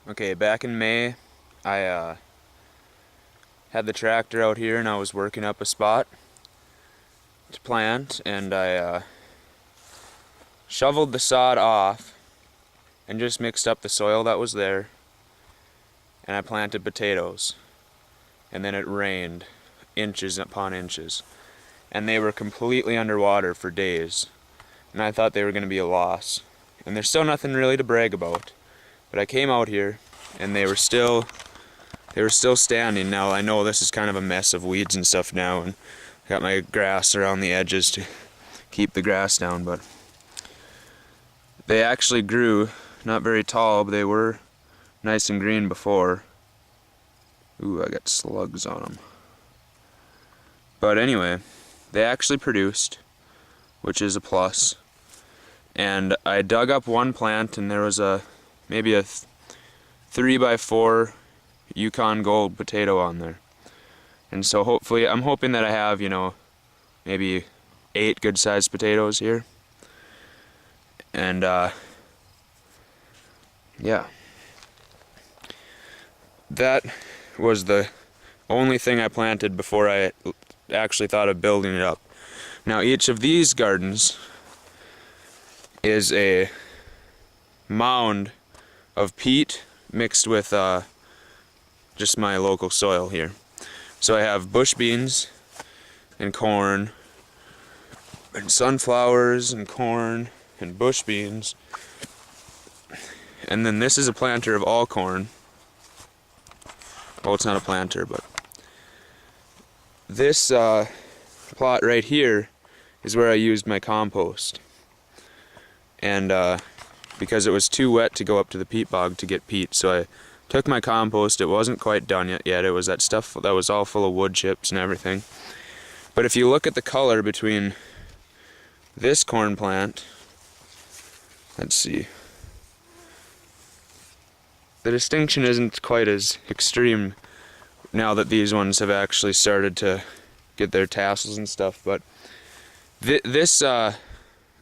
Okay, back in May, I had the tractor out here and I was working up a spot to plant, and I shoveled the sod off and just mixed up the soil that was there, and I planted potatoes. And then it rained inches upon inches, and they were completely underwater for days, and I thought they were going to be a loss. And there's still nothing really to brag about, but I came out here and they were still standing. Now I know this is kind of a mess of weeds and stuff now, and I got my grass around the edges to keep the grass down, but they actually grew not very tall, but they were nice and green before. Ooh, I got slugs on them. But anyway, they actually produced, which is a plus. And I dug up one plant, and there was maybe a 3x4 Yukon Gold potato on there. And so hopefully, I'm hoping that I have, maybe 8 good-sized potatoes here. And yeah, that was the only thing I planted before I actually thought of building it up. Now each of these gardens is a mound of peat mixed with just my local soil here. So I have bush beans and corn and sunflowers and corn and bush beans, and then this is a planter of all corn. Well, it's not a planter, but this plot right here is where I used my compost. And because it was too wet to go up to the peat bog to get peat, so I took my compost. It wasn't quite done yet. It was that stuff that was all full of wood chips and everything. But if you look at the color between this corn plant, let's see, the distinction isn't quite as extreme now that these ones have actually started to get their tassels and stuff, but this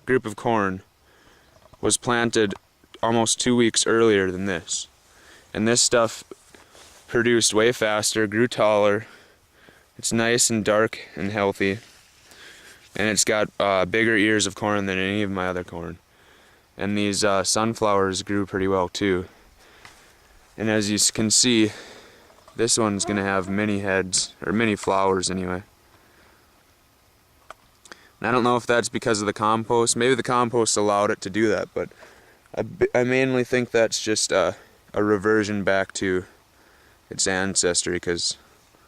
group of corn was planted almost 2 weeks earlier than this. And this stuff produced way faster, grew taller. It's nice and dark and healthy. And it's got bigger ears of corn than any of my other corn. And these sunflowers grew pretty well too. And as you can see, this one's going to have many heads, or many flowers anyway. And I don't know if that's because of the compost. Maybe the compost allowed it to do that, but I mainly think that's just a reversion back to its ancestry, because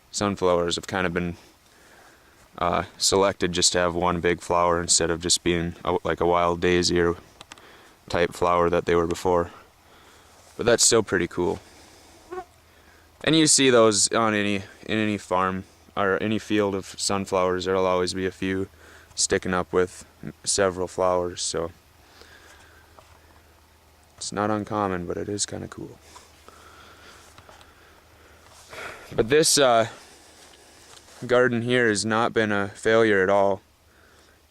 sunflowers have kind of been selected just to have one big flower instead of just being like a wild daisy or type flower that they were before. But that's still pretty cool. And you see those on in any farm or any field of sunflowers. There'll always be a few sticking up with several flowers, so it's not uncommon, but it is kind of cool. But this garden here has not been a failure at all.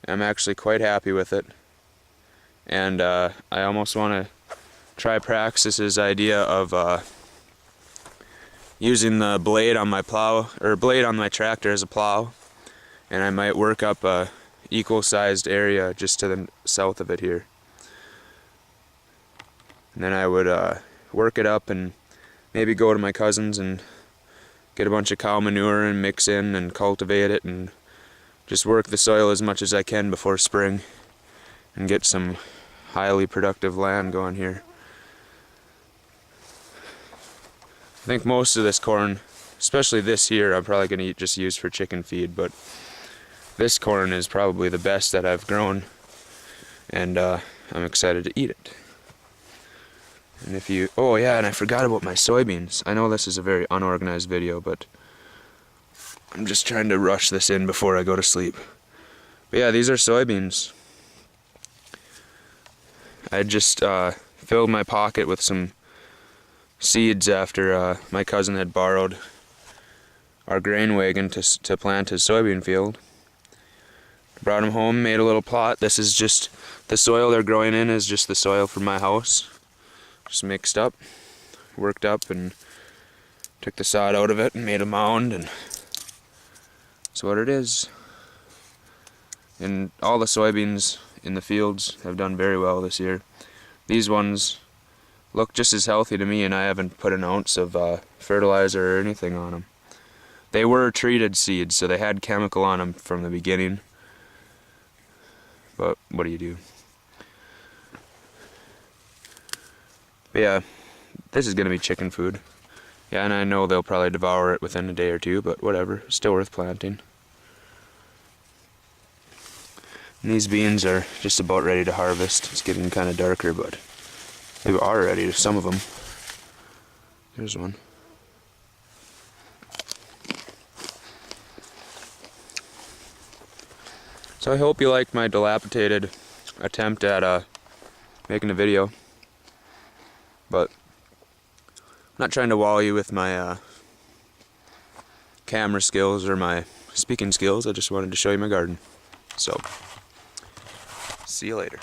I'm actually quite happy with it, and I almost want to try Praxis's idea of using the blade on my plow, or blade on my tractor as a plow, and I might work up a equal-sized area just to the south of it here. And then I would work it up and maybe go to my cousin's and get a bunch of cow manure and mix in and cultivate it and just work the soil as much as I can before spring and get some highly productive land going here. I think most of this corn, especially this year, I'm probably going to just use for chicken feed, but this corn is probably the best that I've grown, and I'm excited to eat it. And if you, oh yeah, and I forgot about my soybeans. I know this is a very unorganized video, but I'm just trying to rush this in before I go to sleep. But yeah, these are soybeans. I just filled my pocket with some seeds after my cousin had borrowed our grain wagon to plant his soybean field. Brought them home, made a little plot. This is just, the soil they're growing in is just the soil from my house, just mixed up. worked up and took the sod out of it and made a mound, and that's what it is. And all the soybeans in the fields have done very well this year. These ones look just as healthy to me, and I haven't put an ounce of fertilizer or anything on them. They were treated seeds, so they had chemical on them from the beginning. But what do you do? But yeah, this is going to be chicken food. Yeah, and I know they'll probably devour it within a day or two, but whatever, still worth planting. And these beans are just about ready to harvest. It's getting kind of darker, but they are ready, some of them. There's one. So I hope you liked my dilapidated attempt at making a video. But I'm not trying to wow you with my camera skills or my speaking skills. I just wanted to show you my garden. So, see you later.